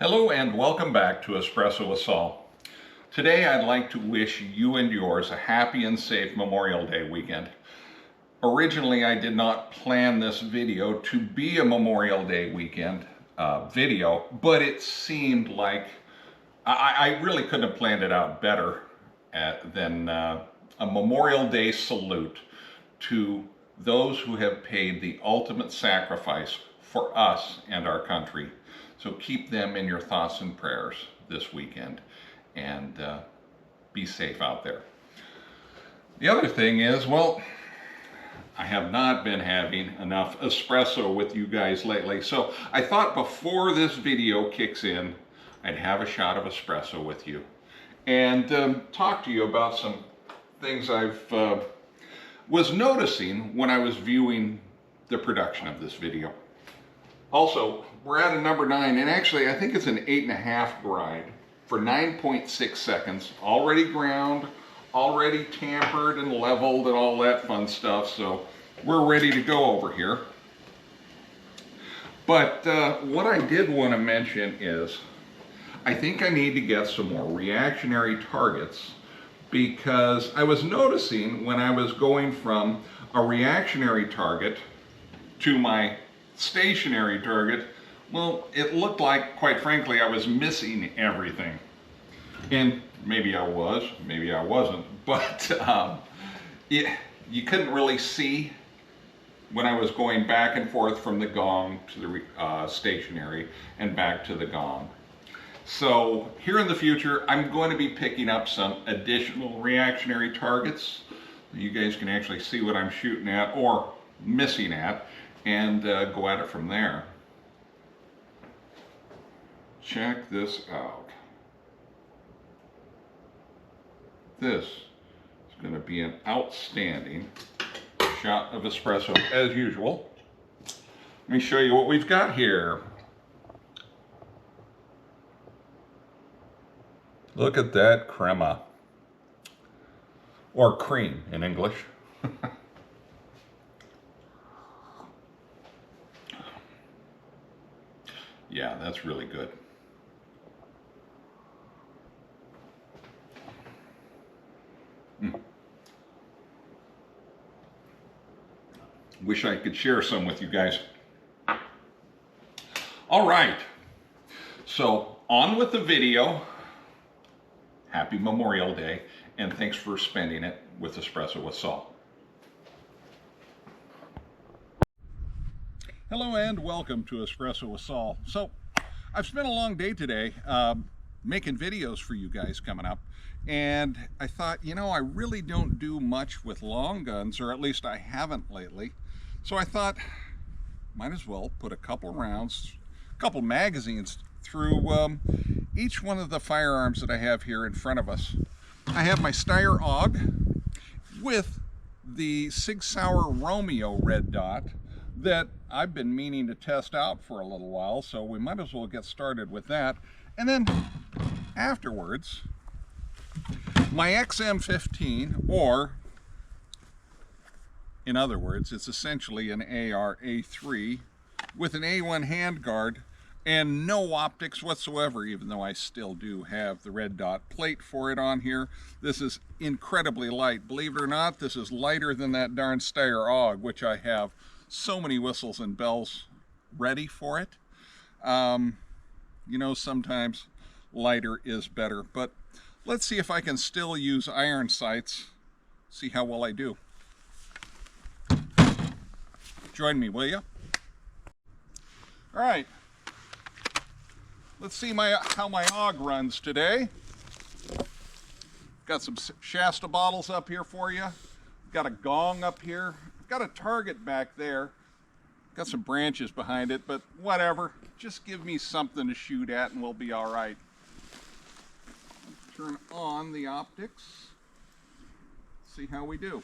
Hello and welcome back to Espresso with Saul. Today I'd like to wish you and yours a happy and safe Memorial Day weekend. Originally I did not plan this video to be a Memorial Day weekend video, but it seemed like I really couldn't have planned it out better than a Memorial Day salute to those who have paid the ultimate sacrifice for us and our country. So keep them in your thoughts and prayers this weekend, and be safe out there. The other thing is, well, I have not been having enough espresso with you guys lately, so I thought before this video kicks in, I'd have a shot of espresso with you and talk to you about some things I've was noticing when I was viewing the production of this video. Also, we're at a number 9, and actually I think it's an 8.5 grind for 9.6 seconds. Already ground, already tampered and leveled and all that fun stuff, so we're ready to go over here. But what I did want to mention is I think I need to get some more reactionary targets, because I was noticing when I was going from a reactionary target to my stationary target, well, it looked like, quite frankly, I was missing everything. And maybe I was, maybe I wasn't, but you couldn't really see when I was going back and forth from the gong to the stationary and back to the gong. So here in the future, I'm going to be picking up some additional reactionary targets. You guys can actually see what I'm shooting at or missing at, and go at it from there. Check this out. This is going to be an outstanding shot of espresso as usual. Let me show you what we've got here. Look at that crema, or cream in English. Yeah, that's really good. Wish I could share some with you guys. All right, so on with the video. Happy Memorial Day, and thanks for spending it with Espresso with Saul. Hello and welcome to Espresso with Saul. So I've spent a long day today making videos for you guys coming up, and I thought, you know, I really don't do much with long guns, or at least I haven't lately. So I thought, might as well put a couple rounds, a couple magazines through each one of the firearms that I have here in front of us. I have my Steyr Aug with the Sig Sauer Romeo red dot that I've been meaning to test out for a little while, so we might as well get started with that. And then afterwards, my XM15, or in other words, it's essentially an AR A3 with an A1 handguard and no optics whatsoever, even though I still do have the red dot plate for it on here. This is incredibly light. Believe it or not, this is lighter than that darn Steyr Aug, which I have so many whistles and bells ready for it. You know, sometimes lighter is better, but let's see if I can still use iron sights, see how well I do. Join me, will you? All right. Let's see how my Aug runs today. Got some Shasta bottles up here for you. Got a gong up here. Got a target back there. Got some branches behind it, but whatever. Just give me something to shoot at and we'll be all right. Turn on the optics. See how we do.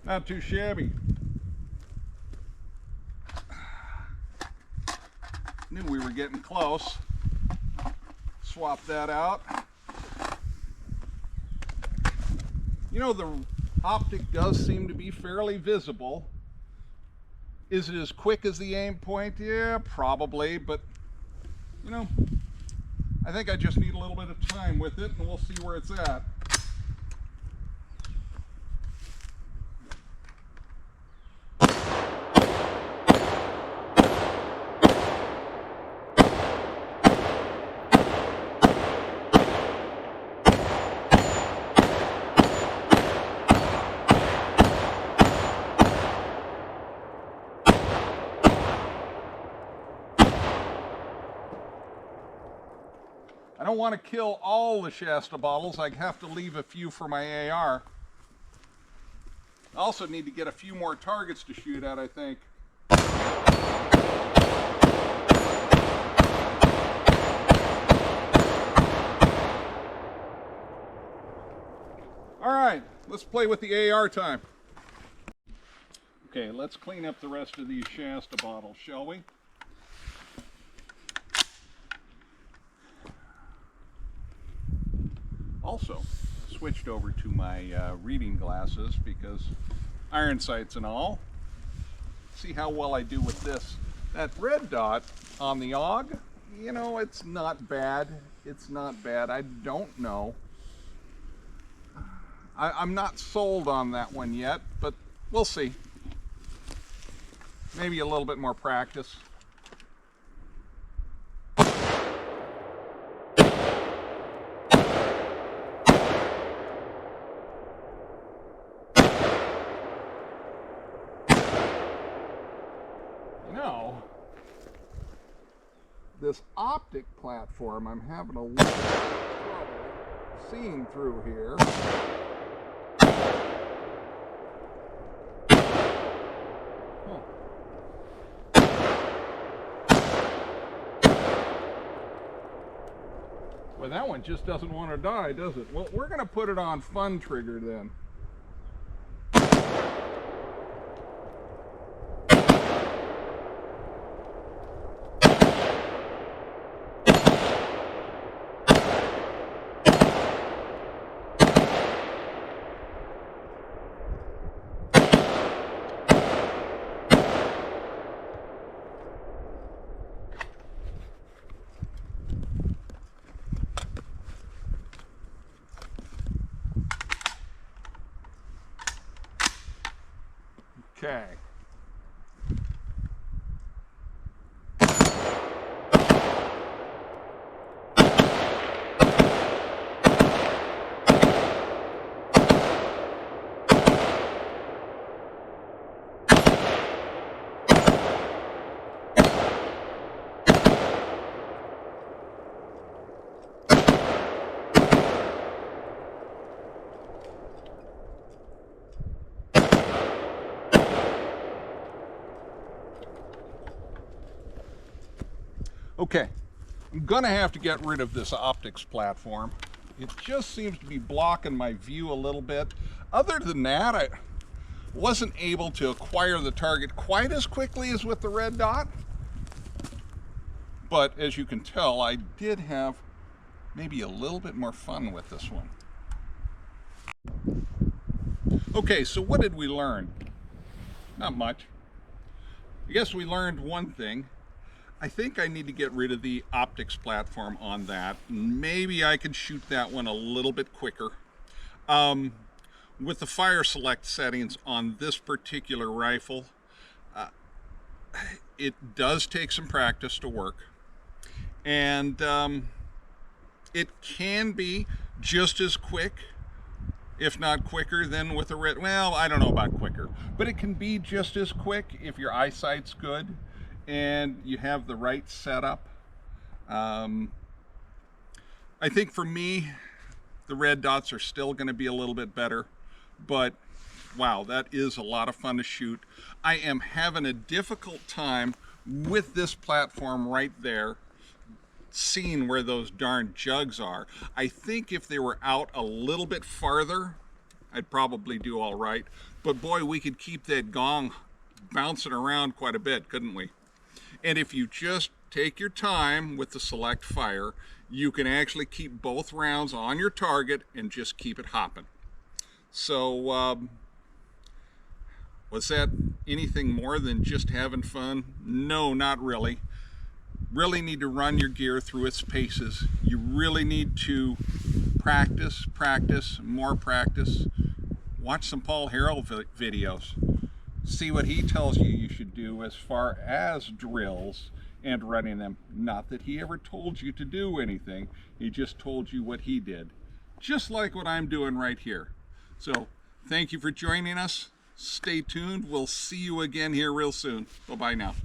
Not too shabby. Knew we were getting close. Swap that out. You know, the optic does seem to be fairly visible. Is it as quick as the aim point? Yeah, probably, but you know, I think I just need a little bit of time with it and we'll see where it's at. I don't want to kill all the Shasta bottles. I have to leave a few for my AR. I also need to get a few more targets to shoot at, I think. All right, let's play with the AR time. Okay, let's clean up the rest of these Shasta bottles, shall we? Also switched over to my reading glasses because iron sights and all. See how well I do with this. That red dot on the AUG, you know, it's not bad. It's not bad. I don't know. I'm not sold on that one yet, but we'll see. Maybe a little bit more practice. No, this optic platform I'm having a little trouble seeing through here. Huh. Well, that one just doesn't want to die, does it? Well, we're going to put it on fun trigger then. Okay. Okay, I'm gonna have to get rid of this optics platform. It just seems to be blocking my view a little bit. Other than that, I wasn't able to acquire the target quite as quickly as with the red dot. But as you can tell, I did have maybe a little bit more fun with this one. Okay, so what did we learn? Not much. I guess we learned one thing. I think I need to get rid of the optics platform on that. Maybe I can shoot that one a little bit quicker. With the fire select settings on this particular rifle, it does take some practice to work. And it can be just as quick, if not quicker, than with a red. Well, I don't know about quicker, but it can be just as quick if your eyesight's good and you have the right setup. I think for me, the red dots are still going to be a little bit better, but wow, that is a lot of fun to shoot. I am having a difficult time with this platform right there, seeing where those darn jugs are. I think if they were out a little bit farther, I'd probably do all right. But boy, we could keep that gong bouncing around quite a bit, couldn't we? And if you just take your time with the select fire, you can actually keep both rounds on your target and just keep it hopping. So was that anything more than just having fun? No, not really. Really need to run your gear through its paces. You really need to practice, more practice. Watch some Paul Harrell videos. See what he tells you should do as far as drills and running them. Not that he ever told you to do anything. He just told you what he did. Just like what I'm doing right here. So thank you for joining us. Stay tuned. We'll see you again here real soon. Bye-bye now.